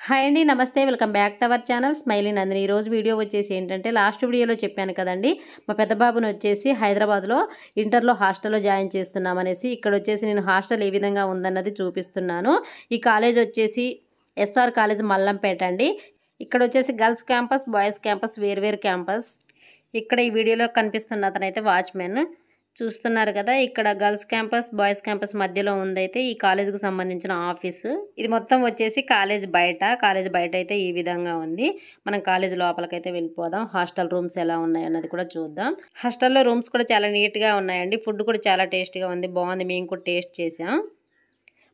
Hi అండి, నమస్తే. Welcome back to our channel smiley Nandini. ఈరోజు వీడియో వచ్చేసి ఏంటంటే, లాస్ట్ వీడియోలో చెప్పాను కదండి, మా పెద్ద బాబుని వచ్చేసి హైదరాబాద్లో ఇంటర్లో హాస్టల్లో జాయిన్ చేస్తున్నామనేసి. ఇక్కడ వచ్చేసి నేను హాస్టల్ ఏ విధంగా ఉందన్నది చూపిస్తున్నాను. ఈ కాలేజ్ వచ్చేసి ఎస్ఆర్ కాలేజ్ మల్లంపేట అండి. ఇక్కడ వచ్చేసి గర్ల్స్ క్యాంపస్, బాయ్స్ క్యాంపస్, వేర్వేరు క్యాంపస్. ఇక్కడ ఈ వీడియోలో కనిపిస్తున్న అతనైతే వాచ్మెన్ చూస్తున్నారు కదా. ఇక్కడ గర్ల్స్ క్యాంపస్, బాయ్స్ క్యాంపస్ మధ్యలో ఉందైతే ఈ కాలేజీకి సంబంధించిన ఆఫీసు. ఇది మొత్తం వచ్చేసి కాలేజ్ బయట అయితే ఈ విధంగా ఉంది. మనం కాలేజ్ లోపలికైతే వెళ్ళిపోదాం. హాస్టల్ రూమ్స్ ఎలా ఉన్నాయి అన్నది కూడా చూద్దాం. హాస్టల్లో రూమ్స్ కూడా చాలా నీట్గా ఉన్నాయండి. ఫుడ్ కూడా చాలా టేస్టీగా ఉంది, బాగుంది. మేము కూడా టేస్ట్ చేసాం.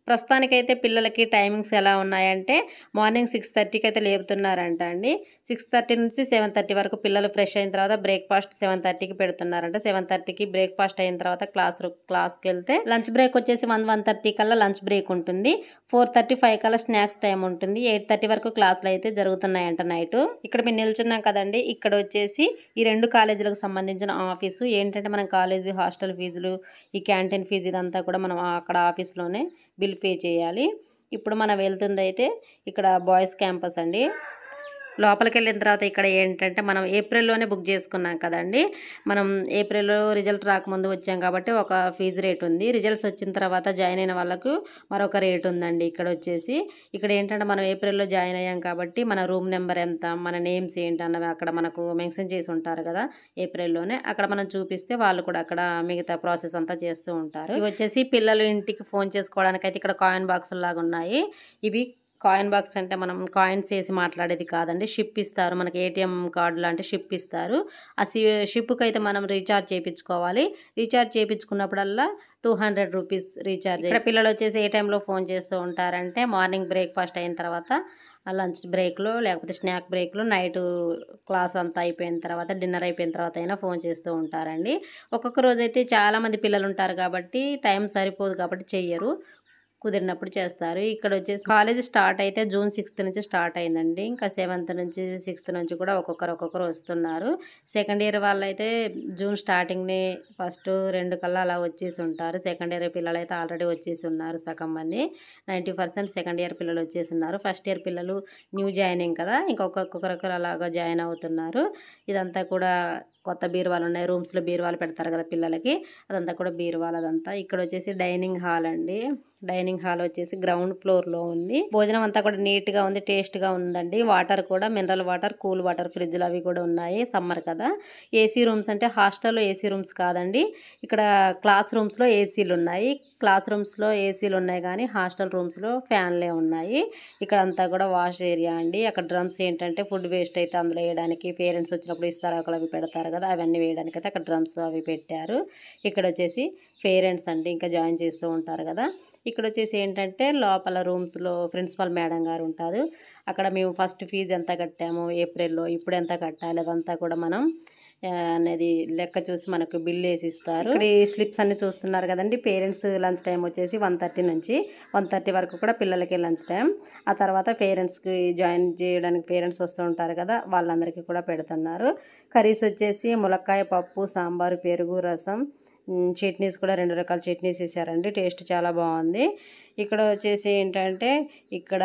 ప్రస్తుతానికైతే పిల్లలకి టైమింగ్స్ ఎలా ఉన్నాయంటే, మార్నింగ్ 6:30కి అయితే లేపుతున్నారంట అండి. 6:30 నుంచి 7:30 వరకు పిల్లలు ఫ్రెష్ అయిన తర్వాత బ్రేక్ఫాస్ట్ 7:30కి పెడుతున్నారంట. 7:30కి బ్రేక్ఫాస్ట్ అయిన తర్వాత క్లాస్కి వెళ్తే లంచ్ బ్రేక్ వచ్చేసి 1:30 కల్లా లంచ్ బ్రేక్ ఉంటుంది. 4:35 కల్లా స్నాక్స్ టైం ఉంటుంది. 8:30 వరకు క్లాసులు అయితే జరుగుతున్నాయంట నైట్. ఇక్కడ మేము నిల్చున్నాం కదండి, ఇక్కడ వచ్చేసి ఈ రెండు కాలేజీలకు సంబంధించిన ఆఫీసు. ఏంటంటే మనం కాలేజీ హాస్టల్ ఫీజులు, ఈ క్యాంటీన్ ఫీజు ఇదంతా కూడా మనం అక్కడ ఆఫీస్లోనే బిల్ పే చేయాలి. ఇప్పుడు మనం వెళ్తుంది అయితే ఇక్కడ బాయ్స్ క్యాంపస్ అండి. లోపలికి వెళ్ళిన తర్వాత ఇక్కడ ఏంటంటే, మనం ఏప్రిల్లోనే బుక్ చేసుకున్నాం కదండి. మనం ఏప్రిల్లో రిజల్ట్ రాకముందు వచ్చాం కాబట్టి ఒక ఫీజు రేట్ ఉంది. రిజల్ట్స్ వచ్చిన తర్వాత జాయిన్ అయిన వాళ్ళకు మరొక రేట్ ఉందండి. ఇక్కడ వచ్చేసి ఇక్కడ ఏంటంటే, మనం ఏప్రిల్లో జాయిన్ అయ్యాం కాబట్టి మన రూమ్ నెంబర్ ఎంత, మన నేమ్స్ ఏంటి అన్నవి అక్కడ మనకు మెన్షన్ చేసి ఉంటారు కదా ఏప్రిల్లోనే. అక్కడ మనం చూపిస్తే వాళ్ళు కూడా అక్కడ మిగతా ప్రాసెస్ అంతా చేస్తూ ఉంటారు. ఇవి వచ్చేసి పిల్లలు ఇంటికి ఫోన్ చేసుకోవడానికి అయితే ఇక్కడ కాయిన్ బాక్సులు లాగా ఉన్నాయి. ఇవి కాయిన్ బాక్స్ అంటే మనం కాయిన్స్ వేసి మాట్లాడేది కాదండి. షిప్ ఇస్తారు మనకి, ఏటీఎం కార్డు లాంటి షిప్ ఇస్తారు. ఆ షిప్కి అయితే మనం రీఛార్జ్ చేయించుకోవాలి. రీఛార్జ్ చేయించుకున్నప్పుడల్లా 200 రూపీస్ రీఛార్జ్. ఇక్కడ పిల్లలు వచ్చేసి ఏ టైంలో ఫోన్ చేస్తూ ఉంటారంటే, మార్నింగ్ బ్రేక్ఫాస్ట్ అయిన తర్వాత, లంచ్ బ్రేక్లో, లేకపోతే స్నాక్ బ్రేక్లో, నైట్ క్లాస్ అంతా అయిపోయిన తర్వాత, డిన్నర్ అయిపోయిన తర్వాత అయినా ఫోన్ చేస్తూ ఉంటారండి. ఒక్కొక్క రోజు అయితే చాలామంది పిల్లలు ఉంటారు కాబట్టి టైం సరిపోదు కాబట్టి చెయ్యరు, కుదిరినప్పుడు చేస్తారు. ఇక్కడ వచ్చేసి కాలేజ్ స్టార్ట్ అయితే June 6th నుంచి స్టార్ట్ అయిందండి. ఇంకా 7th నుంచి 6th నుంచి కూడా ఒక్కొక్కరు వస్తున్నారు. సెకండ్ ఇయర్ వాళ్ళు అయితే జూన్ స్టార్టింగ్ని ఫస్ట్ 2 కల్లా అలా వచ్చేసి ఉంటారు. సెకండ్ ఇయర్ పిల్లలు అయితే ఆల్రెడీ వచ్చేసి ఉన్నారు సగం మంది. 90% సెకండ్ ఇయర్ పిల్లలు వచ్చేసి ఉన్నారు. ఫస్ట్ ఇయర్ పిల్లలు న్యూ జాయినింగ్ కదా, ఇంకొకరు అలాగా జాయిన్ అవుతున్నారు. ఇదంతా కూడా కొత్త బీరువాలు ఉన్నాయి. రూమ్స్లో బీరువాలు పెడతారు కదా పిల్లలకి, అదంతా కూడా బీరువాలు అదంతా. ఇక్కడ వచ్చేసి డైనింగ్ హాల్ అండి. డైనింగ్ హాల్ వచ్చేసి గ్రౌండ్ ఫ్లోర్లో ఉంది. భోజనం అంతా కూడా నీట్గా ఉంది, టేస్ట్గా ఉందండి. వాటర్ కూడా మినరల్ వాటర్, కూల్ వాటర్, ఫ్రిడ్జ్లు అవి కూడా ఉన్నాయి. సమ్మర్ కదా. ఏసీ రూమ్స్ అంటే హాస్టల్లో ఏసీ రూమ్స్ కాదండి, ఇక్కడ క్లాస్ రూమ్స్లో ఏసీలు ఉన్నాయి. క్లాస్ రూమ్స్లో ఏసీలు ఉన్నాయి కానీ హాస్టల్ రూమ్స్లో ఫ్యాన్లే ఉన్నాయి. ఇక్కడ అంతా కూడా వాష్ ఏరియా అండి. అక్కడ డ్రమ్స్ ఏంటంటే ఫుడ్ వేస్ట్ అయితే అందులో వేయడానికి, పేరెంట్స్ వచ్చినప్పుడు ఇస్తారు అక్కడ అవి పెడతారు కదా, అవన్నీ వేయడానికి అయితే అక్కడ డ్రమ్స్ అవి పెట్టారు. ఇక్కడ వచ్చేసి పేరెంట్స్ అండి ఇంకా జాయిన్ చేస్తూ ఉంటారు కదా. ఇక్కడ వచ్చేసి ఏంటంటే లోపల రూమ్స్లో ప్రిన్సిపల్ మేడం గారు ఉంటారు. అక్కడ మేము ఫస్ట్ ఫీజు ఎంత కట్టాము ఏప్రిల్లో, ఇప్పుడు ఎంత కట్టాలి అదంతా కూడా మనం అనేది లెక్క చూసి మనకు బిల్ వేసి ఇస్తారు. ఇక్కడ ఈ స్లిప్స్ అన్ని చూస్తున్నారు కదండి. పేరెంట్స్ లంచ్ టైం వచ్చేసి 1:30 నుంచి 1:30 వరకు కూడా పిల్లలకి లంచ్ టైం. ఆ తర్వాత పేరెంట్స్కి జాయిన్ చేయడానికి పేరెంట్స్ వస్తూ ఉంటారు కదా, వాళ్ళందరికీ కూడా పెడుతున్నారు. కర్రీస్ వచ్చేసి ములక్కాయ పప్పు, సాంబారు, పెరుగు, రసం, చట్నీస్ కూడా 2 రకాల చట్నీస్ వేసారండి. టేస్ట్ చాలా బాగుంది. ఇక్కడ వచ్చేసి ఏంటంటే, ఇక్కడ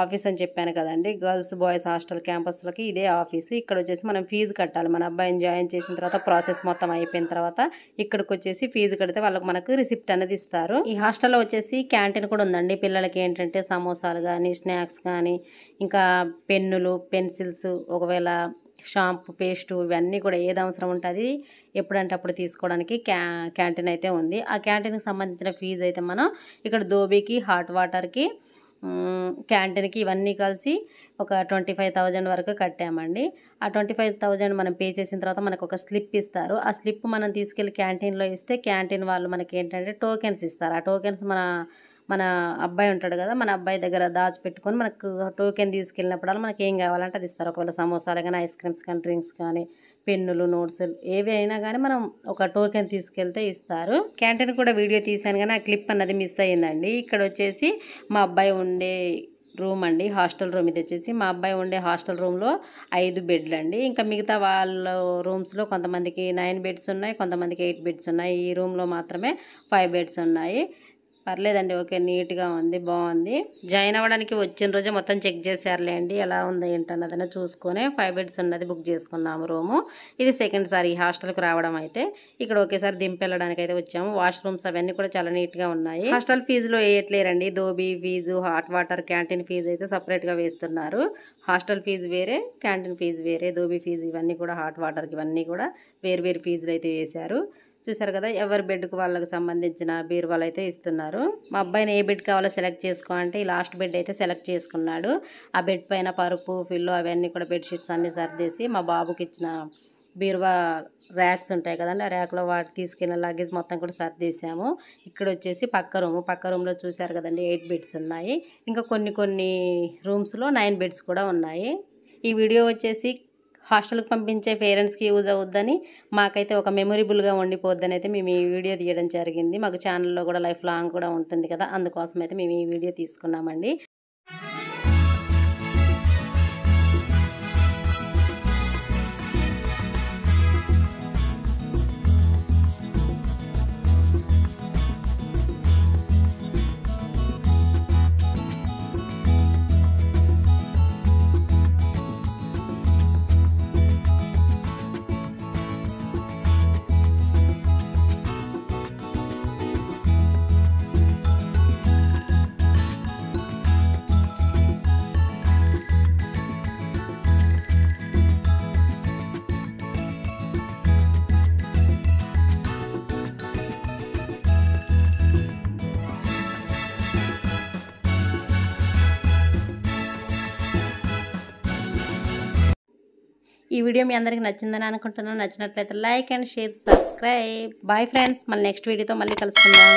ఆఫీస్ అని చెప్పాను కదండి, గర్ల్స్ బాయ్స్ హాస్టల్ క్యాంపస్లకి ఇదే ఆఫీసు. ఇక్కడ వచ్చేసి మనం ఫీజు కట్టాలి. మన అబ్బాయిని జాయిన్ చేసిన తర్వాత ప్రాసెస్ మొత్తం అయిపోయిన తర్వాత ఇక్కడికి వచ్చేసి ఫీజు కడితే వాళ్ళకి మనకు రిసిప్ట్ అనేది ఇస్తారు. ఈ హాస్టల్లో వచ్చేసి క్యాంటీన్ కూడా ఉందండి. పిల్లలకి ఏంటంటే సమోసాలు కానీ, స్నాక్స్ కానీ, ఇంకా పెన్నులు, పెన్సిల్స్, ఒకవేళ షాంపూ, పేస్టు, ఇవన్నీ కూడా ఏది అవసరం ఉంటుంది ఎప్పుడంటే అప్పుడు తీసుకోవడానికి క్యాంటీన్ అయితే ఉంది. ఆ క్యాంటీన్కి సంబంధించిన ఫీజు అయితే మనం ఇక్కడ దోబీకి, హాట్ వాటర్కి, క్యాంటీన్కి ఇవన్నీ కలిసి ఒక 25,000 వరకు కట్టామండి. ఆ 25,000 మనం పే చేసిన తర్వాత మనకు ఒక స్లిప్ ఇస్తారు. ఆ స్లిప్ మనం తీసుకెళ్ళి క్యాంటీన్లో ఇస్తే క్యాంటీన్ వాళ్ళు మనకి ఏంటంటే టోకెన్స్ ఇస్తారు. ఆ టోకెన్స్ మన అబ్బాయి ఉంటాడు కదా, మన అబ్బాయి దగ్గర దాచిపెట్టుకొని మనకు టోకెన్ తీసుకెళ్ళినప్పుడు మనకి ఏం కావాలంటే అది ఇస్తారు. ఒకవేళ సమోసాలు కానీ, ఐస్ క్రీమ్స్ కానీ, డ్రింక్స్ కానీ, పెన్నులు, నోట్స్ ఏవి అయినా కానీ మనం ఒక టోకెన్ తీసుకెళ్తే ఇస్తారు. క్యాంటీన్ కూడా వీడియో తీశాను కానీ ఆ క్లిప్ అన్నది మిస్ అయ్యిందండి. ఇక్కడ వచ్చేసి మా అబ్బాయి ఉండే రూమ్ అండి, హాస్టల్ రూమ్. ఇది వచ్చేసి మా అబ్బాయి ఉండే హాస్టల్ రూమ్లో 5 బెడ్లు అండి. ఇంకా మిగతా వాళ్ళ రూమ్స్లో కొంతమందికి 9 బెడ్స్ ఉన్నాయి, కొంతమందికి 8 బెడ్స్ ఉన్నాయి. ఈ రూమ్లో మాత్రమే 5 బెడ్స్ ఉన్నాయి. పర్లేదండి, ఓకే, నీట్గా ఉంది, బాగుంది. జాయిన్ అవ్వడానికి వచ్చిన రోజే మొత్తం చెక్ చేశారులేండి, ఎలా ఉంది ఏంటన్నదన్నా చూసుకొని 5 బెడ్స్ ఉన్నది బుక్ చేసుకున్నాము రూము. ఇది సెకండ్ సారి ఈ హాస్టల్కి రావడం. అయితే ఇక్కడ ఒకేసారి దింపెళ్ళడానికి అయితే వచ్చాము. వాష్రూమ్స్ అవన్నీ కూడా చాలా నీట్గా ఉన్నాయి. హాస్టల్ ఫీజులో వేయట్లేరండి, దోబీ fee, hot water, canteen fee అయితే సపరేట్గా వేస్తున్నారు. హాస్టల్ ఫీజు వేరే, క్యాంటీన్ ఫీజు వేరే, దోబీ ఫీజు ఇవన్నీ కూడా, హాట్ వాటర్కి ఇవన్నీ కూడా వేరు ఫీజులు అయితే వేశారు. చూసారు కదా, ఎవరి బెడ్కు వాళ్ళకి సంబంధించిన బీరువాలు అయితే ఇస్తున్నారు. మా అబ్బాయిని ఏ బెడ్ కావాలో సెలెక్ట్ చేసుకో అంటే ఈ లాస్ట్ బెడ్ అయితే సెలెక్ట్ చేసుకున్నాడు. ఆ బెడ్ పైన పరుపు, పిల్లో అవన్నీ కూడా బెడ్షీట్స్ అన్నీ సర్దేసి మా బాబుకి ఇచ్చిన బీరువా ర్యాక్స్ ఉంటాయి కదండి, ఆ ర్యాక్లో వాటి తీసుకెళ్ళిన లగేజ్ మొత్తం కూడా సర్దేశాము. ఇక్కడ వచ్చేసి పక్క రూమ్లో చూసారు కదండి 8 బెడ్స్ ఉన్నాయి. ఇంకా కొన్ని రూమ్స్లో 9 బెడ్స్ కూడా ఉన్నాయి. ఈ వీడియో వచ్చేసి హాస్టల్కి పంపించే పేరెంట్స్కి యూజ్ అవుద్దని, మాకైతే ఒక మెమొరబుల్గా ఉండిపోద్దని అయితే మేము ఈ వీడియో తీయడం జరిగింది. మాకు ఛానల్లో కూడా లైఫ్ లాంగ్ కూడా ఉంటుంది కదా, అందుకోసం అయితే మేము ఈ వీడియో తీసుకున్నామండి. ఈ వీడియో మీ అందరికి నచ్చిందని అనుకుంటున్నాను. నచ్చినట్లయితే like and share, subscribe. Bye friends, మళ్ళీ నెక్స్ట్ వీడియోతో మళ్ళీ కలుసుకుందాం.